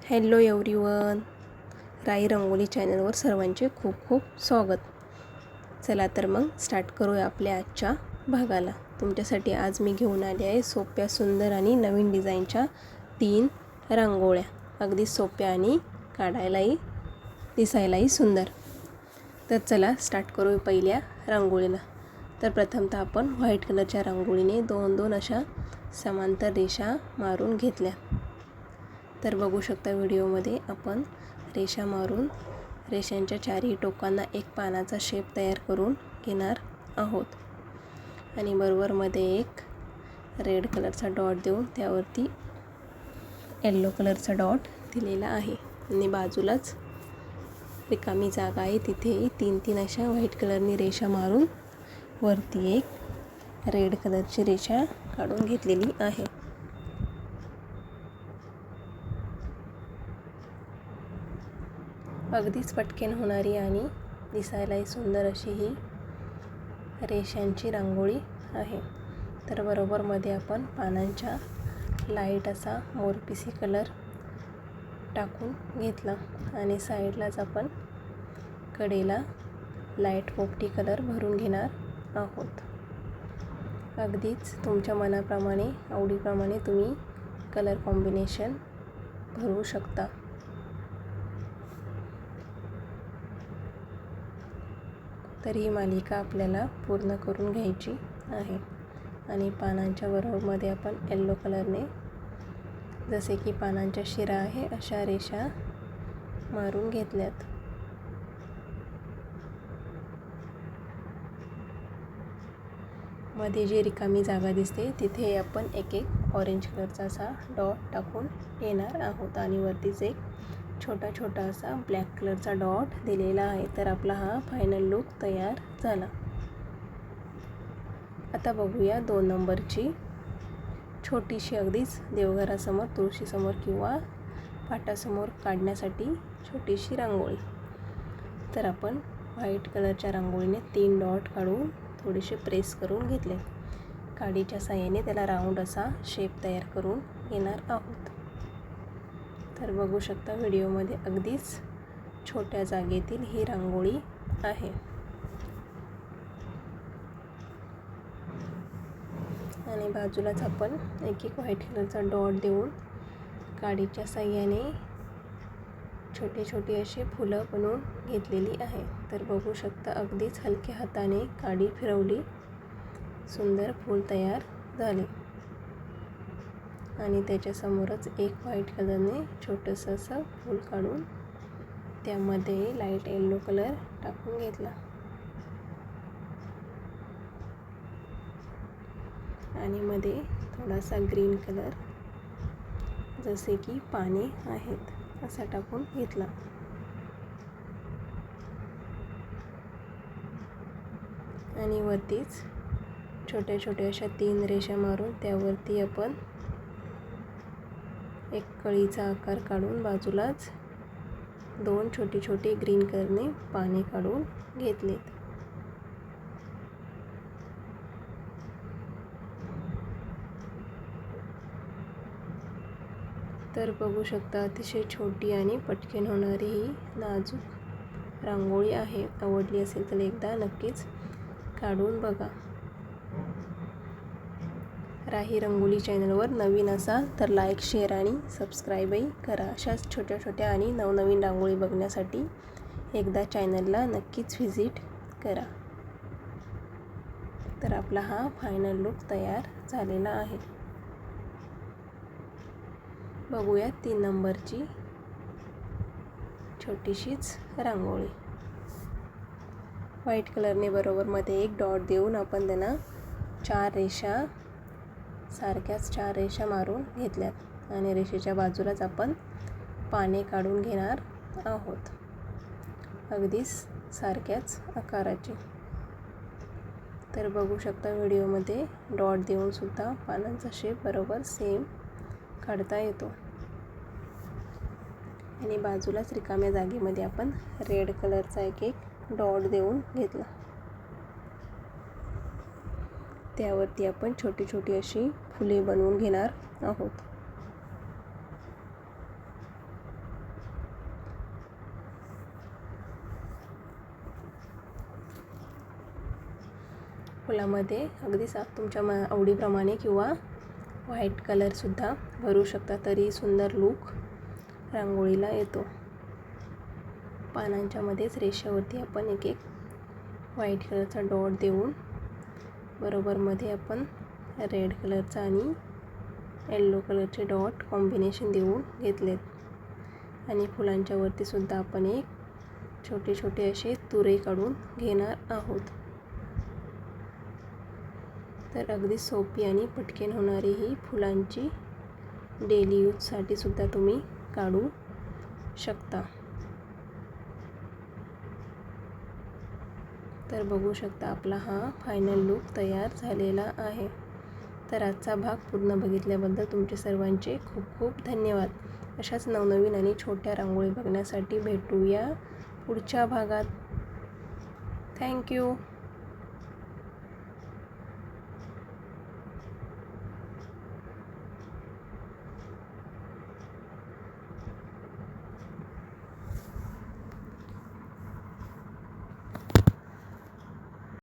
Hello everyone, राई रंगोली चॅनलवर सर्वांचे खूप खूप स्वागत. चला तर मग स्टार्ट करूया आपल्या आजच्या भागाला. तुमच्यासाठी आज मी घेऊन आले आहे सोप्या, सुंदर आणि नवीन डिझाईनच्या 3 रांगोळ्या. अगदी सोप्या आणि काढायलाही दिसायलाही सुंदर. तर चला स्टार्ट करूया पहिल्या रांगोळीला. तर प्रथमतः आपण व्हाईट कलरच्या रांगोळीने 2-2 अशा समांतर रेषा मारून घेतल्या. तर बघू शकता व्हिडिओमध्ये आपण रेषा मारून रेषांच्या चारही टोकांना एक पानाचा शेप तयार करून घेणार आहोत. आणि बरोबर मध्ये एक रेड कलरचा डॉट देऊन त्यावरती येलो कलरचा डॉट दिलेला आहे. आणि बाजूलाच रिकामी जागा आहे, तिथेही 3-3 अशा व्हाईट कलरनी रेषा मारून वरती एक रेड कलरची रेषा काढून घेतलेली आहे. अगदीच पटकन होणारी आणि दिसायलाही सुंदर अशी ही रेषांची रांगोळी आहे. तर बरोबर मध्ये आपण पानांच्या लाईट असा मोरपिसी कलर टाकून घेतला आणि साईडलाच आपण कडेला लाईट पोपटी कलर भरून घेणार आहोत. अगदीच तुमच्या मनाप्रमाणे, आवडीप्रमाणे तुम्ही कलर कॉम्बिनेशन भरू शकता. तर ही मालिका आपल्याला पूर्ण करून घ्यायची आहे. आणि पानांच्या बरोबरमध्ये आपण येलो कलरने जसे की पानांच्या शिरा आहे अशा रेषा मारून घेतल्यात. मध्ये जी रिकामी जागा दिसते तिथे आपण एक ऑरेंज कलरचा असा डॉट टाकून येणार आहोत आणि वरतीच एक छोटा असा ब्लॅक कलरचा डॉट दिलेला आहे. तर आपला हा फायनल लुक तयार झाला. आता बघूया 2 नंबरची छोटीशी, अगदीच देवघरासमोर, तुळशीसमोर किंवा पाटासमोर काढण्यासाठी छोटीशी रांगोळी. तर आपण व्हाईट कलरच्या रांगोळीने 3 डॉट काढून थोडेसे प्रेस करून घेतले. काडीच्या साहाय्याने त्याला राऊंड असा शेप तयार करून घेणार आहोत. तर बघू शकता व्हिडिओमध्ये अगदीच छोट्या जागेतील ही रांगोळी आहे. आणि बाजूलाच आपण एक व्हाईट कलरचा डॉट देऊन काडीच्या साहाय्याने छोटे असे फुलं बनवून घेतलेली आहे. तर बघू शकता अगदीच हलक्या हाताने काडी फिरवली, सुंदर फूल तयार झाले. आणि त्याच्यासमोरच एक व्हाईट कलरने छोटंसं असं फूल काढून त्यामध्ये लाईट येलो कलर टाकून घेतला. आणि मध्ये थोडासा ग्रीन कलर, जसे की पाने आहेत, असा टाकून घेतला. आणि वरतीच छोट्या अशा 3 रेषा मारून त्यावरती आपण एक कळीचा आकार काढून बाजूलाच 2 छोटी ग्रीन कलरने पाने काढून घेतलेत. तर बघू शकता अतिशय छोटी आणि पटकन होणारी ही नाजूक रांगोळी आहे. आवडली असेल तर एकदा नक्कीच काढून बघा. राही रंगोली चॅनलवर नवीन असाल तर लाईक, शेअर आणि सबस्क्राईबही करा. अशाच छोट्या आणि नवनवीन रांगोळी बघण्यासाठी एकदा चॅनलला नक्कीच व्हिजिट करा. तर आपला हा फायनल लुक तयार झालेला आहे. बघूया 3 नंबरची छोटीशीच रांगोळी. व्हाईट कलरने बरोबर मध्ये एक डॉट देऊन आपण त्यांना 4 रेषा, सारख्याच 4 रेषा मारून घेतल्यात. आणि रेषेच्या बाजूलाच आपण पाने काढून घेणार आहोत, अगदीच सारख्याच आकाराचे. तर बघू शकता व्हिडिओमध्ये डॉट देऊन सुद्धा पानांचा शेप बरोबर सेम काढता येतो. आणि बाजूलाच रिकाम्या जागेमध्ये आपण रेड कलरचा एक डॉट देऊन घेतला. त्यावरती आपण छोटी अशी फुले बनवून घेणार आहोत. फुलामध्ये अगदी तुमच्या आवडीप्रमाणे किंवा व्हाईट कलरसुद्धा भरू शकता, तरी सुंदर लूक रांगोळीला येतो. पानांच्या मध्येच रेषेवरती आपण एक एक व्हाईट कलरचा डॉट देऊन बरोबर मध्ये आपण रेड कलरचा आणि येलो कलरचे डॉट कॉम्बिनेशन देऊन घेतलेत आणि फुलांच्या वरती सुद्धा आपण एक छोटे छोटे असे तुरे काढून घेणार आहोत. तर अगदी सोपी आणि पटकन होणारी ही फुलांची डेली यूजसाठी सुद्धा तुम्ही काढू शकता. तर बघू शकता आपला हा फायनल लूक तयार झालेला आहे. तर आजचा भाग पूर्ण बघितल्याबद्दल तुमचे सर्वांचे खूप खूप धन्यवाद. अशाच नवनवीन आणि छोट्या रांगोळी बघण्यासाठी भेटूया पुढच्या भागात. थँक्यू.